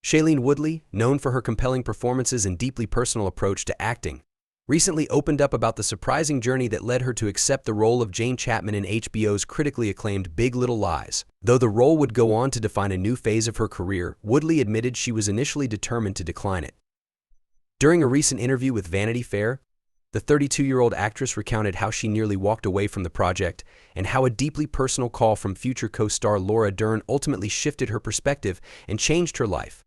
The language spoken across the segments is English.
Shailene Woodley, known for her compelling performances and deeply personal approach to acting, recently opened up about the surprising journey that led her to accept the role of Jane Chapman in HBO's critically acclaimed Big Little Lies. Though the role would go on to define a new phase of her career, Woodley admitted she was initially determined to decline it. During a recent interview with Vanity Fair, the 32-year-old actress recounted how she nearly walked away from the project and how a deeply personal call from future co-star Laura Dern ultimately shifted her perspective and changed her life.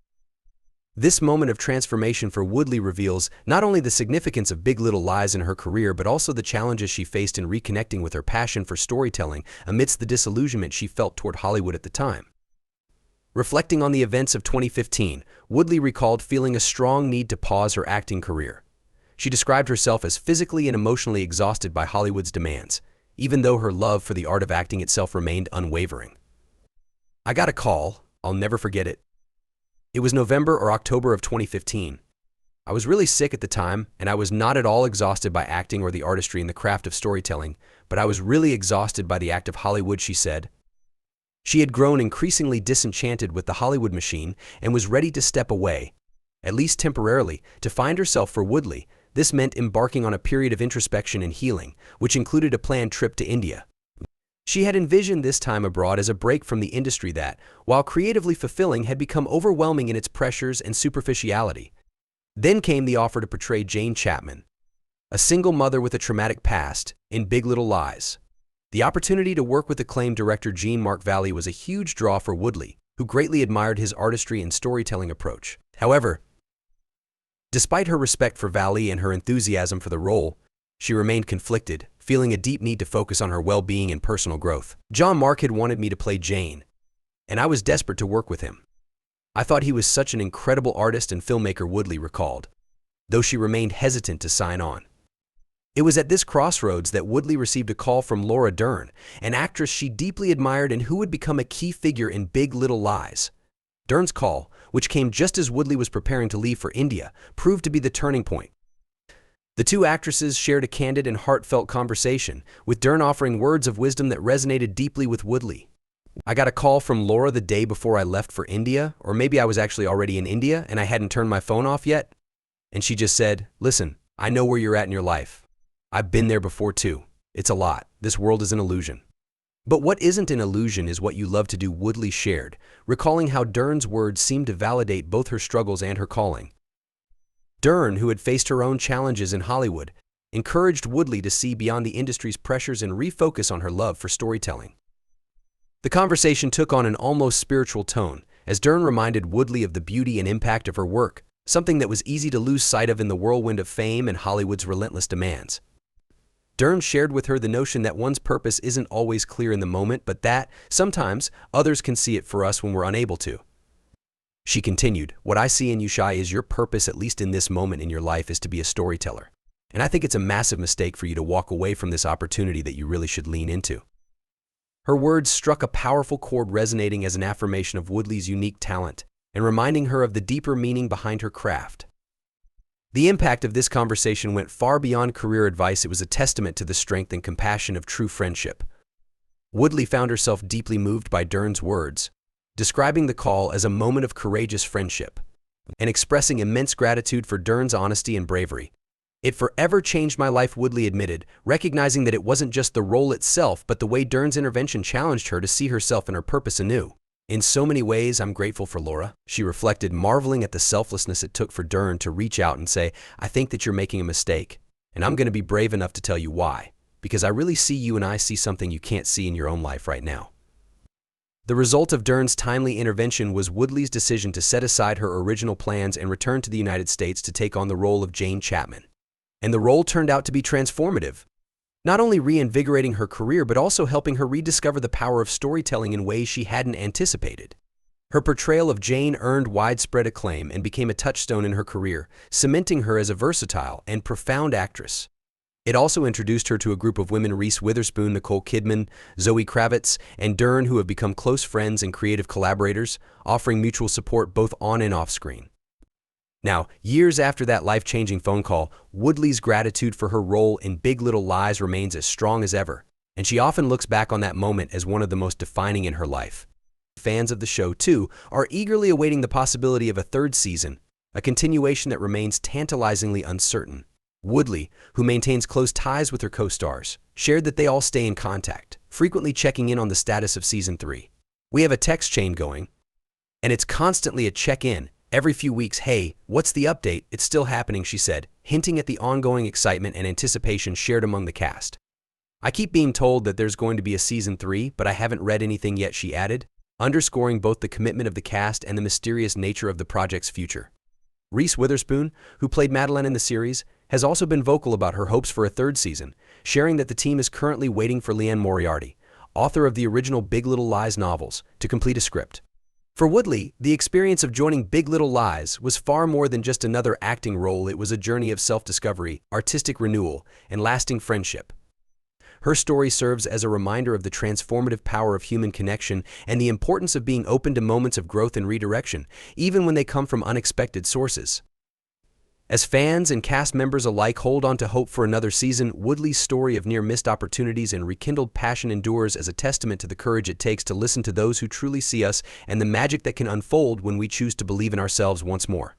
This moment of transformation for Woodley reveals not only the significance of Big Little Lies in her career, but also the challenges she faced in reconnecting with her passion for storytelling amidst the disillusionment she felt toward Hollywood at the time. Reflecting on the events of 2015, Woodley recalled feeling a strong need to pause her acting career. She described herself as physically and emotionally exhausted by Hollywood's demands, even though her love for the art of acting itself remained unwavering. "I got a call. I'll never forget it. It was November or October of 2015. I was really sick at the time, and I was not at all exhausted by acting or the artistry in the craft of storytelling, but I was really exhausted by the act of Hollywood," she said. She had grown increasingly disenchanted with the Hollywood machine and was ready to step away, at least temporarily, to find herself. For Woodley, this meant embarking on a period of introspection and healing, which included a planned trip to India. She had envisioned this time abroad as a break from the industry that, while creatively fulfilling, had become overwhelming in its pressures and superficiality. Then came the offer to portray Jane Chapman, a single mother with a traumatic past, in Big Little Lies. The opportunity to work with acclaimed director Jean-Marc was a huge draw for Woodley, who greatly admired his artistry and storytelling approach. However, despite her respect for Valley and her enthusiasm for the role, she remained conflicted, feeling a deep need to focus on her well-being and personal growth. "Jean-Marc had wanted me to play Jane, and I was desperate to work with him. I thought he was such an incredible artist and filmmaker," Woodley recalled, though she remained hesitant to sign on. It was at this crossroads that Woodley received a call from Laura Dern, an actress she deeply admired and who would become a key figure in Big Little Lies. Dern's call, which came just as Woodley was preparing to leave for India, proved to be the turning point. The two actresses shared a candid and heartfelt conversation, with Dern offering words of wisdom that resonated deeply with Woodley. "I got a call from Laura the day before I left for India, or maybe I was actually already in India and I hadn't turned my phone off yet. And she just said, 'Listen, I know where you're at in your life. I've been there before too. It's a lot. This world is an illusion. But what isn't an illusion is what you love to do," Woodley shared, recalling how Dern's words seemed to validate both her struggles and her calling. Dern, who had faced her own challenges in Hollywood, encouraged Woodley to see beyond the industry's pressures and refocus on her love for storytelling. The conversation took on an almost spiritual tone, as Dern reminded Woodley of the beauty and impact of her work, something that was easy to lose sight of in the whirlwind of fame and Hollywood's relentless demands. Dern shared with her the notion that one's purpose isn't always clear in the moment, but that, sometimes, others can see it for us when we're unable to. She continued, "What I see in you, Shai, is your purpose, at least in this moment in your life, is to be a storyteller. And I think it's a massive mistake for you to walk away from this opportunity that you really should lean into." Her words struck a powerful chord, resonating as an affirmation of Woodley's unique talent and reminding her of the deeper meaning behind her craft. The impact of this conversation went far beyond career advice. It was a testament to the strength and compassion of true friendship. Woodley found herself deeply moved by Dern's words, describing the call as a moment of courageous friendship, and expressing immense gratitude for Dern's honesty and bravery. "It forever changed my life," Woodley admitted, recognizing that it wasn't just the role itself, but the way Dern's intervention challenged her to see herself and her purpose anew. "In so many ways, I'm grateful for Laura," she reflected, marveling at the selflessness it took for Dern to reach out and say, "I think that you're making a mistake, and I'm going to be brave enough to tell you why, because I really see you and I see something you can't see in your own life right now." The result of Dern's timely intervention was Woodley's decision to set aside her original plans and return to the United States to take on the role of Jane Chapman. And the role turned out to be transformative, not only reinvigorating her career, but also helping her rediscover the power of storytelling in ways she hadn't anticipated. Her portrayal of Jane earned widespread acclaim and became a touchstone in her career, cementing her as a versatile and profound actress. It also introduced her to a group of women: Reese Witherspoon, Nicole Kidman, Zoe Kravitz, and Dern, who have become close friends and creative collaborators, offering mutual support both on and off screen. Now, years after that life-changing phone call, Woodley's gratitude for her role in Big Little Lies remains as strong as ever, and she often looks back on that moment as one of the most defining in her life. Fans of the show, too, are eagerly awaiting the possibility of a third season, a continuation that remains tantalizingly uncertain. Woodley, who maintains close ties with her co-stars, shared that they all stay in contact, frequently checking in on the status of Season 3. "We have a text chain going, and it's constantly a check-in. Every few weeks, hey, what's the update? It's still happening," she said, hinting at the ongoing excitement and anticipation shared among the cast. "I keep being told that there's going to be a Season 3, but I haven't read anything yet," she added, underscoring both the commitment of the cast and the mysterious nature of the project's future. Reese Witherspoon, who played Madeline in the series, has also been vocal about her hopes for a third season, sharing that the team is currently waiting for Liane Moriarty, author of the original Big Little Lies novels, to complete a script. For Woodley, the experience of joining Big Little Lies was far more than just another acting role. It was a journey of self-discovery, artistic renewal, and lasting friendship. Her story serves as a reminder of the transformative power of human connection and the importance of being open to moments of growth and redirection, even when they come from unexpected sources. As fans and cast members alike hold on to hope for another season, Woodley's story of near-missed opportunities and rekindled passion endures as a testament to the courage it takes to listen to those who truly see us and the magic that can unfold when we choose to believe in ourselves once more.